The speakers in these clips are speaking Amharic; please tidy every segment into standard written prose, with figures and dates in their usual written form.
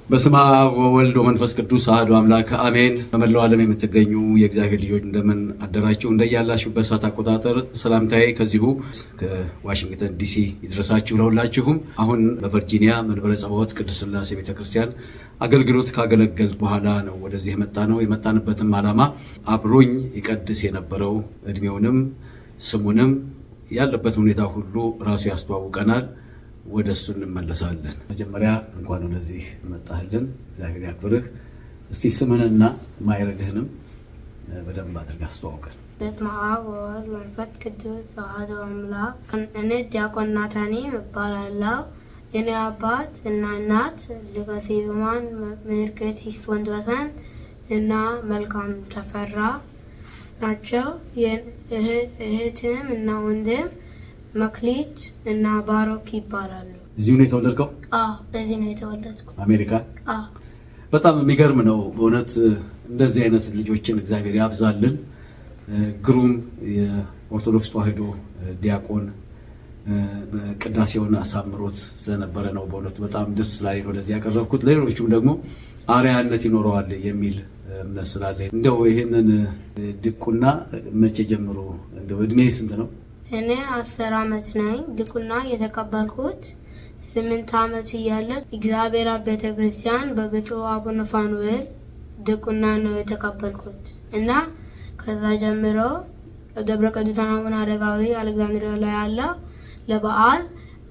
በስመ አብ ወወልድ ወመንፈስ ቅዱስ አሐዱ አምላክ አሜን። በመላው ዓለም የምትገኙ የእግዚአብሔር ልጆች እንደምን አደራችሁ? እንደያላችሁበት ሰዓት አቆጣጠር ሰላምታዬ ከዚሁ ከዋሽንግተን ዲሲ ይድረሳችሁ ለሁላችሁም። አሁን በቨርጂኒያ መንበረ ጸባዖት ቅድስት ሥላሴ ቤተክርስቲያን አገልግሎት ካገለገል በኋላ ነው ወደዚህ የመጣ ነው። የመጣንበትም ዓላማ አብሮኝ ይቀድስ የነበረው እድሜውንም ስሙንም ያለበት ሁኔታ ሁሉ ራሱ ያስተዋውቀናል። ወደ እሱ እንመለሳለን። መጀመሪያ እንኳን ወደዚህ መጣህልን፣ እግዚአብሔር ያክብርህ። እስቲ ስምህንና ማዕረግህንም በደንብ አድርገህ አስተዋውቀን። በስመ አብ ወወልድ ወመንፈስ ቅዱስ አሐዱ አምላክ። እኔ ዲያቆን ናታኒም እባላለሁ። የኔ አባት እና እናት ሊቀ ስዩማን መምህር ቀሲስ ወንድወሰን እና መልካም ተፈራ ናቸው። እህትም እና ወንድም መክሊት እና ባሮክ ይባላሉ። እዚሁ ነው የተወለድከው? በዚህ ነው የተወለድኩት። አሜሪካ? በጣም የሚገርም ነው በእውነት። እንደዚህ አይነት ልጆችን እግዚአብሔር ያብዛልን። ግሩም የኦርቶዶክስ ተዋሕዶ ዲያቆን ቅዳሴውን አሳምሮት ስለነበረ ነው በእውነቱ በጣም ደስ ስላለኝ ወደዚህ ያቀረብኩት። ለሌሎቹም ደግሞ አርአያነት ይኖረዋል የሚል እምነት ስላለኝ እንደው ይህንን ድቁና መቼ ጀምሮ እንደው እድሜ ስንት ነው? እኔ 10 ዓመት ነኝ። ድቁና የተቀበልኩት 8 ዓመት እያለ እግዚአብሔር አብ ቤተክርስቲያን በብፁዕ አቡነ ፋኑኤል ድቁና ነው የተቀበልኩት እና ከዛ ጀምሮ ደብረ ቅዱሳን አቡነ አረጋዊ አሌክዛንድሪያ ላይ ያለው ለበዓል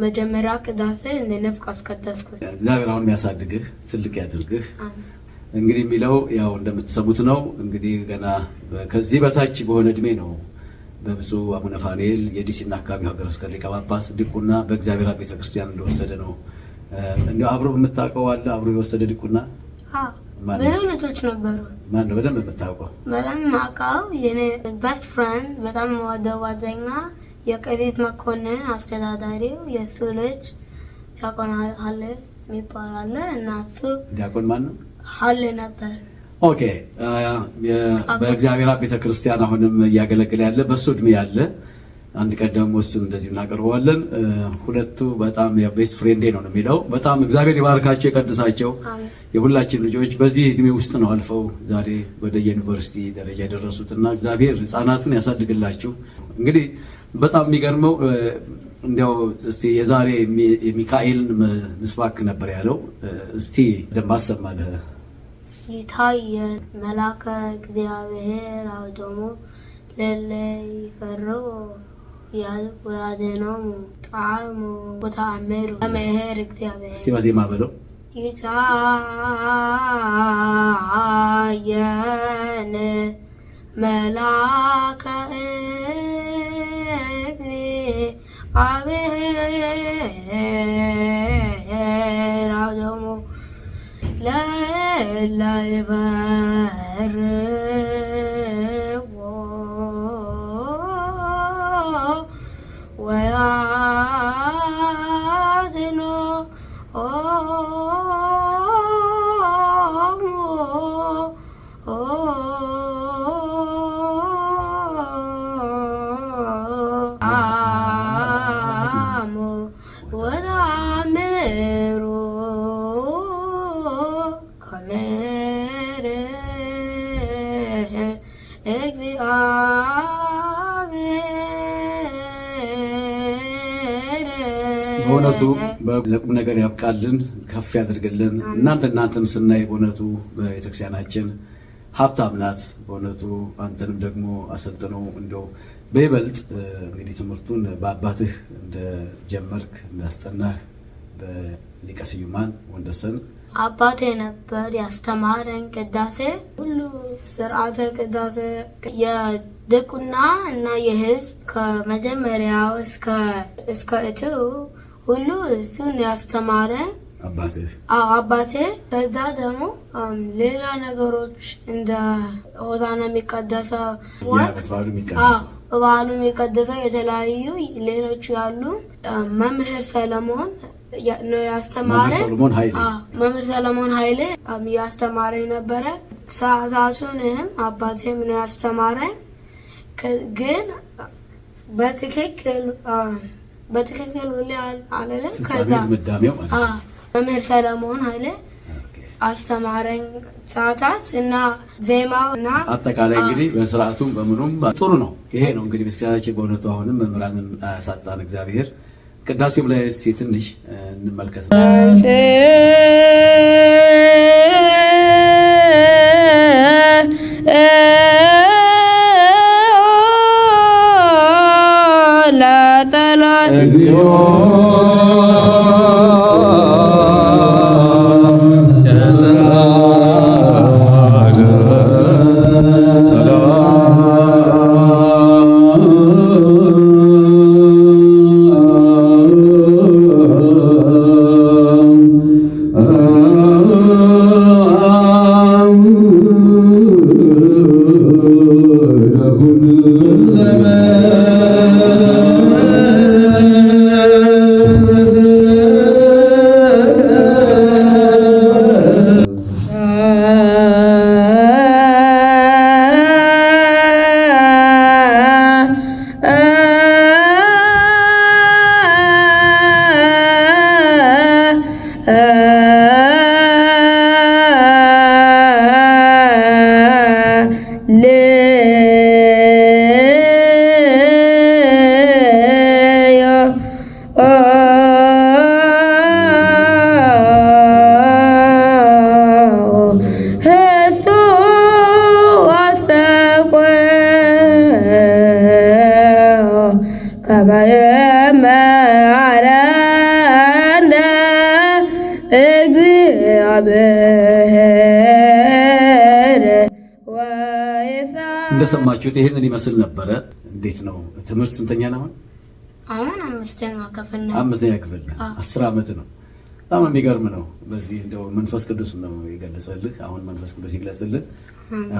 መጀመሪያ ቅዳሴ እንደ ንፍቅ አስቀደስኩት። እግዚአብሔር አሁን የሚያሳድግህ ትልቅ ያድርግህ። እንግዲህ የሚለው ያው እንደምትሰሙት ነው። እንግዲህ ገና ከዚህ በታች በሆነ እድሜ ነው በብፁዕ አቡነ ፋኑኤል የዲሲና አካባቢ ሀገረ ስብከት ሊቀ ጳጳስ ድቁና በእግዚአብሔር አብ ቤተክርስቲያን እንደወሰደ ነው። እንዲያው አብሮ የምታውቀው አለ? አብሮ የወሰደ ድቁና ብዙ ልጆች ነበሩ። ማን ነው በደንብ የምታውቀው? በጣም የማውቀው የኔ ቤስት ፍሬንድ በጣም የምወደው ጓደኛ የቀሲስ መኮንን አስተዳዳሪው የእሱ ልጅ ዲያቆን ሀሌ የሚባል አለ እና እሱ ዲያቆን ማን ነው? ሀሌ ነበር። ኦኬ። በእግዚአብሔር አብ ቤተክርስቲያን አሁንም እያገለገለ ያለ በሱ እድሜ ያለ አንድ ቀን ደግሞ እሱን እንደዚህ እናቀርበዋለን። ሁለቱ በጣም የቤስት ፍሬንዴ ነው የሚለው። በጣም እግዚአብሔር ይባርካቸው ይቀድሳቸው። የሁላችን ልጆች በዚህ እድሜ ውስጥ ነው አልፈው ዛሬ ወደ ዩኒቨርሲቲ ደረጃ የደረሱትና እግዚአብሔር ሕፃናቱን ያሳድግላችሁ። እንግዲህ በጣም የሚገርመው እንዲያው እስቲ የዛሬ የሚካኤልን ምስባክ ነበር ያለው። እስቲ ደም አሰማለ ይታየን መላከ እግዚአብሔር አውዶሙ ለለ ይፈርው ያዘኖሙ ጣዕሙ ወተአምሩ መምህር እግዚአብሔር። እስቲ በዜማ በለው። ይታየን መላከ እግዚአብሔር አውዶሙ ለለ ይፈርው ወያድኅኖሙ በእውነቱ ለቁም ነገር ያብቃልን፣ ከፍ ያድርግልን። እናንተን ስናይ በእውነቱ ቤተክርስቲያናችን ሀብታም ናት። በእውነቱ አንተንም ደግሞ አሰልጥነው እንደው በይበልጥ እንግዲህ ትምህርቱን በአባትህ እንደጀመርክ እንዳስጠናህ በሊቀ ስዩማን ወንደሰን አባቴ ነበር ያስተማረን። ቅዳሴ ሁሉ ስርዓተ ቅዳሴ የድቁና እና የሕዝብ ከመጀመሪያው እስከ እቱ ሁሉ እሱን ያስተማረን አባቴ። ከዛ ደግሞ ሌላ ነገሮች እንደ ሆሳዕና የሚቀደሰው በዓሉ የሚቀደሰው የተለያዩ ሌሎች ያሉ መምህር ሰለሞን ነው ያስተማረ። መምህር ሰለሞን ኃይሌ ያስተማረ ነበረ። ሰዓቱንም አባቴም ነው ያስተማረ። ግን በትክክል ሁሌ አለለም። ከዛ መምህር ሰለሞን ኃይሌ አስተማረኝ ሰዓታት እና ዜማው እና አጠቃላይ እንግዲህ በስርዓቱም በምኑም ጥሩ ነው። ይሄ ነው እንግዲህ ቤተክርስቲያናችን በእውነቱ አሁንም መምህራንን አያሳጣን እግዚአብሔር። ቅዳሴው ላይ ትንሽ እንመልከት። እንደሰማችሁት ይሄንን ይመስል ነበረ። እንዴት ነው ትምህርት? ስንተኛ ነው አሁን? አምስተኛ ክፍል ነው። 10 ዓመት ነው። በጣም የሚገርም ነው። በዚህ እንደው መንፈስ ቅዱስ ነው የገለጸልህ። አሁን መንፈስ ቅዱስ ይግለጽልህ።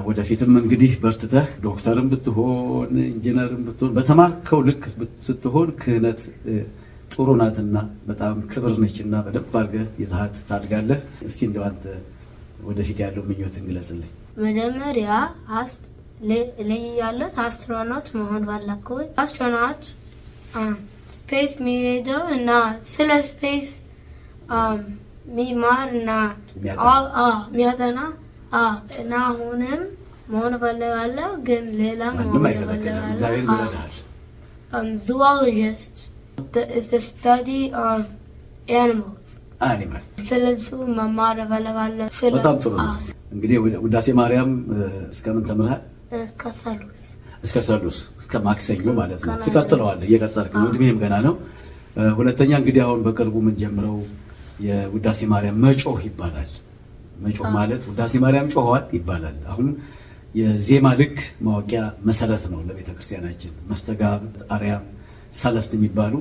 ወደፊትም እንግዲህ በርትተህ ዶክተርም ብትሆን ኢንጂነርም ብትሆን በተማርከው ልክ ስትሆን ክህነት ጥሩ ናትና በጣም ክብር ነችና በደንብ አድርገህ ይዘሃት ታድጋለህ። እስቲ እንደው አንተ ወደፊት ያለው ምኞት እንግለጽልኝ። መጀመሪያ ያሉት አስትሮናውት መሆን ባላኩት አስትሮናውት ስፔስ የሚሄደው እና ስለ ስፔስ ሚማር እና ሚያጠና እና አሁንም መሆን ፈልጋለሁ። ግን ሌላ መሆን ፈልጋለሁ። zoologist is the study of animals. ስለሱ መማር ፈልጋለሁ። በጣም ጥሩ ነው። እንግዲህ ውዳሴ ማርያም እስከምን ተምረሃል? እስከ ሰሉስ እስከ ማክሰኞ ማለት ነው። ትቀጥለዋለህ፣ እየቀጠልክ ነው። እድሜህም ገና ነው። ሁለተኛ እንግዲህ አሁን በቅርቡ ምን ጀምረው የውዳሴ ማርያም መጮህ ይባላል። መጮህ ማለት ውዳሴ ማርያም ጮኸዋል ይባላል። አሁን የዜማ ልክ ማወቂያ መሰረት ነው ለቤተ ክርስቲያናችን። መስተጋብ፣ አርያም፣ ሰለስት የሚባሉ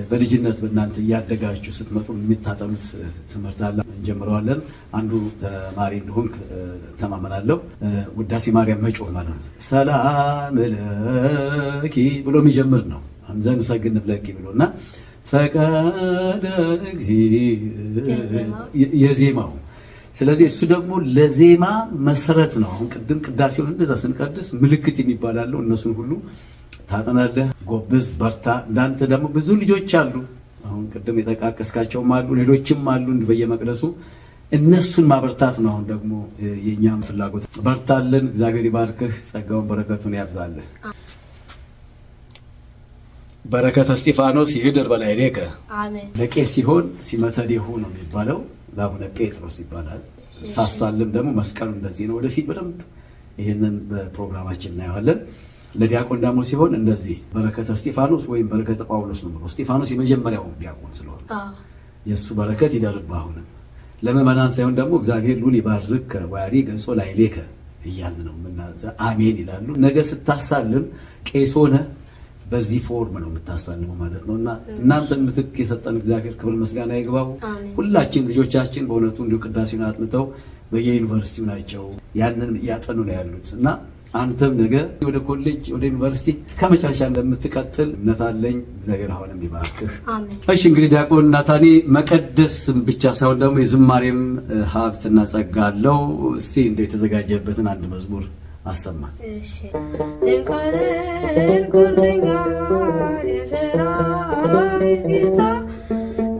በልጅነት በእናንተ እያደጋችሁ ስትመጡ የሚታጠኑት ትምህርት አለ። እንጀምረዋለን። አንዱ ተማሪ እንደሆንክ ተማመናለሁ። ውዳሴ ማርያም መጮህ ማለት ነው ሰላም ለኪ ብሎ የሚጀምር ነው። አንዘን ሰግን ለኪ ብሎና ፈቀደ እግዚእ የዜማው። ስለዚህ እሱ ደግሞ ለዜማ መሰረት ነው። አሁን ቅድም ቅዳሴውን እንደዛ ስንቀድስ ምልክት የሚባላለው እነሱን ሁሉ ታጠናለህ። ጎብዝ፣ በርታ። እንዳንተ ደግሞ ብዙ ልጆች አሉ። አሁን ቅድም የጠቃቀስካቸውም አሉ፣ ሌሎችም አሉ በየመቅደሱ እነሱን ማበርታት ነው። አሁን ደግሞ የእኛም ፍላጎት። በርታለን። እግዚአብሔር ይባርክህ፣ ጸጋውን በረከቱን ያብዛልህ። በረከተ እስጢፋኖስ ይህድር በላዕሌከ። አሜን። ለቄስ ሲሆን ሲመተ ዴሁ ነው የሚባለው፣ ለአቡነ ጴጥሮስ ይባላል። ሳሳልም ደግሞ መስቀሉ እንደዚህ ነው። ወደፊት በደንብ ይህንን በፕሮግራማችን እናየዋለን። ለዲያቆን ደግሞ ሲሆን እንደዚህ በረከተ እስጢፋኖስ ወይም በረከተ ጳውሎስ ነው። እስጢፋኖስ የመጀመሪያው ዲያቆን ስለሆነ የእሱ በረከት ይደርብህ። አሁንም ለምዕመናን ሳይሆን ደግሞ እግዚአብሔር ሉል ይባርክ ወያሪ ገጾ ላዕሌከ እያልን ነው አሜን ይላሉ። ነገ ስታሳልም ቄስ ሆነ በዚህ ፎርም ነው የምታሳልመው ማለት ነው። እና እናንተን ምትክ የሰጠን እግዚአብሔር ክብር ምስጋና ይግባው። ሁላችን ልጆቻችን በእውነቱ እንዲሁ ቅዳሴውን አጥንተው በየዩኒቨርሲቲው ናቸው፣ ያንን እያጠኑ ነው ያሉት እና አንተም ነገ ወደ ኮሌጅ ወደ ዩኒቨርሲቲ እስከ መጨረሻ እንደምትቀጥል እምነት አለኝ። እግዚአብሔር አሁንም ይባርክህ። እሺ እንግዲህ ዲያቆን ናታኒ መቀደስ ብቻ ሳይሆን ደግሞ የዝማሬም ሀብትና ጸጋ አለው። እስቲ እንደው የተዘጋጀበትን አንድ መዝሙር አሰማን። እሺ ድንቅ አድርጎልኛል የሰራዊት ጌታ፣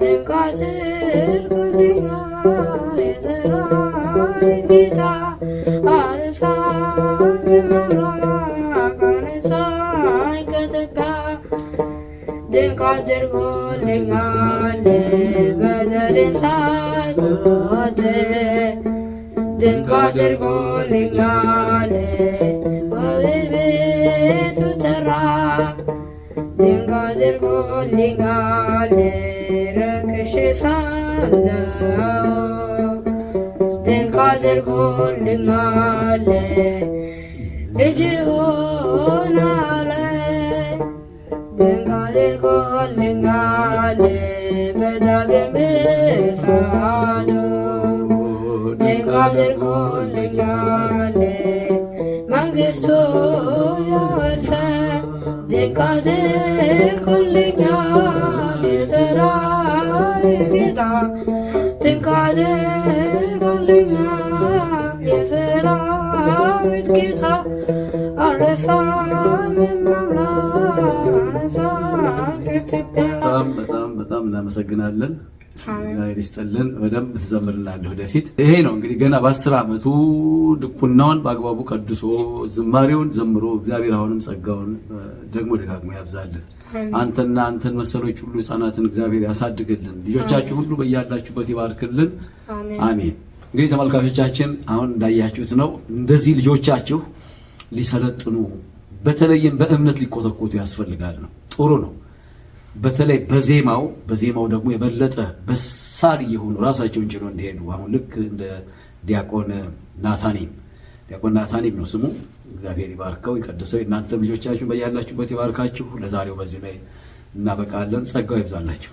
ድንቅ አድርጎልኛል የሰራዊት ጌታ አነሳኝ አምላክ አነሳኝ ከኢትዮጵያ ድንቅ አድርጎልኛል በደሌን ሳይቆጥር ድንቅ አድርጎልኛል በቤቱ ጠራ ድንቅ አድርጎልኛል ረክሼ ሳለሁ ድንቅ አድርጎልኛል ልጅ ሆናለኝ ድንቅ አድርጎልኛል በዳግም ብርታቱ ድንቅ አድርጎልኛል መንግሥቱን ያወርሰኝ ድንቅ አድርጎልኛል የሰራዊት ጌታ ድንቅ አድርጎልኛል የሰራዊት ጌታ አልረሳኝም አምላክ አነሳኝ ከኢትዮጵያ። በጣም እናመሰግናለን። እግዚአብሔር ይስጥልን። በደንብ ትዘምርላለህ ወደፊት። ይሄ ነው እንግዲህ ገና በ10 ዓመቱ ድቁናውን በአግባቡ ቀድሶ ዝማሬውን ዘምሮ እግዚአብሔር አሁንም ጸጋውን ደግሞ ደጋግሞ ያብዛልን። አንተና አንተን መሰሎች ሁሉ ህፃናትን እግዚአብሔር ያሳድግልን። ልጆቻችሁ ሁሉ በያላችሁበት ይባርክልን። አሜን። እንግዲህ ተመልካቾቻችን አሁን እንዳያችሁት ነው እንደዚህ ልጆቻችሁ ሊሰለጥኑ በተለይም በእምነት ሊኮተኮቱ ያስፈልጋል ነው። ጥሩ ነው። በተለይ በዜማው ደግሞ የበለጠ በሳል የሆኑ ራሳቸውን ችሎ እንዲሄዱ አሁን ልክ እንደ ዲያቆን ናታኒም ነው ስሙ። እግዚአብሔር ይባርከው ይቀድሰው። እናንተ ልጆቻችሁ በያላችሁበት ይባርካችሁ። ለዛሬው በዚህ ላይ እናበቃለን። ጸጋው ይብዛላችሁ።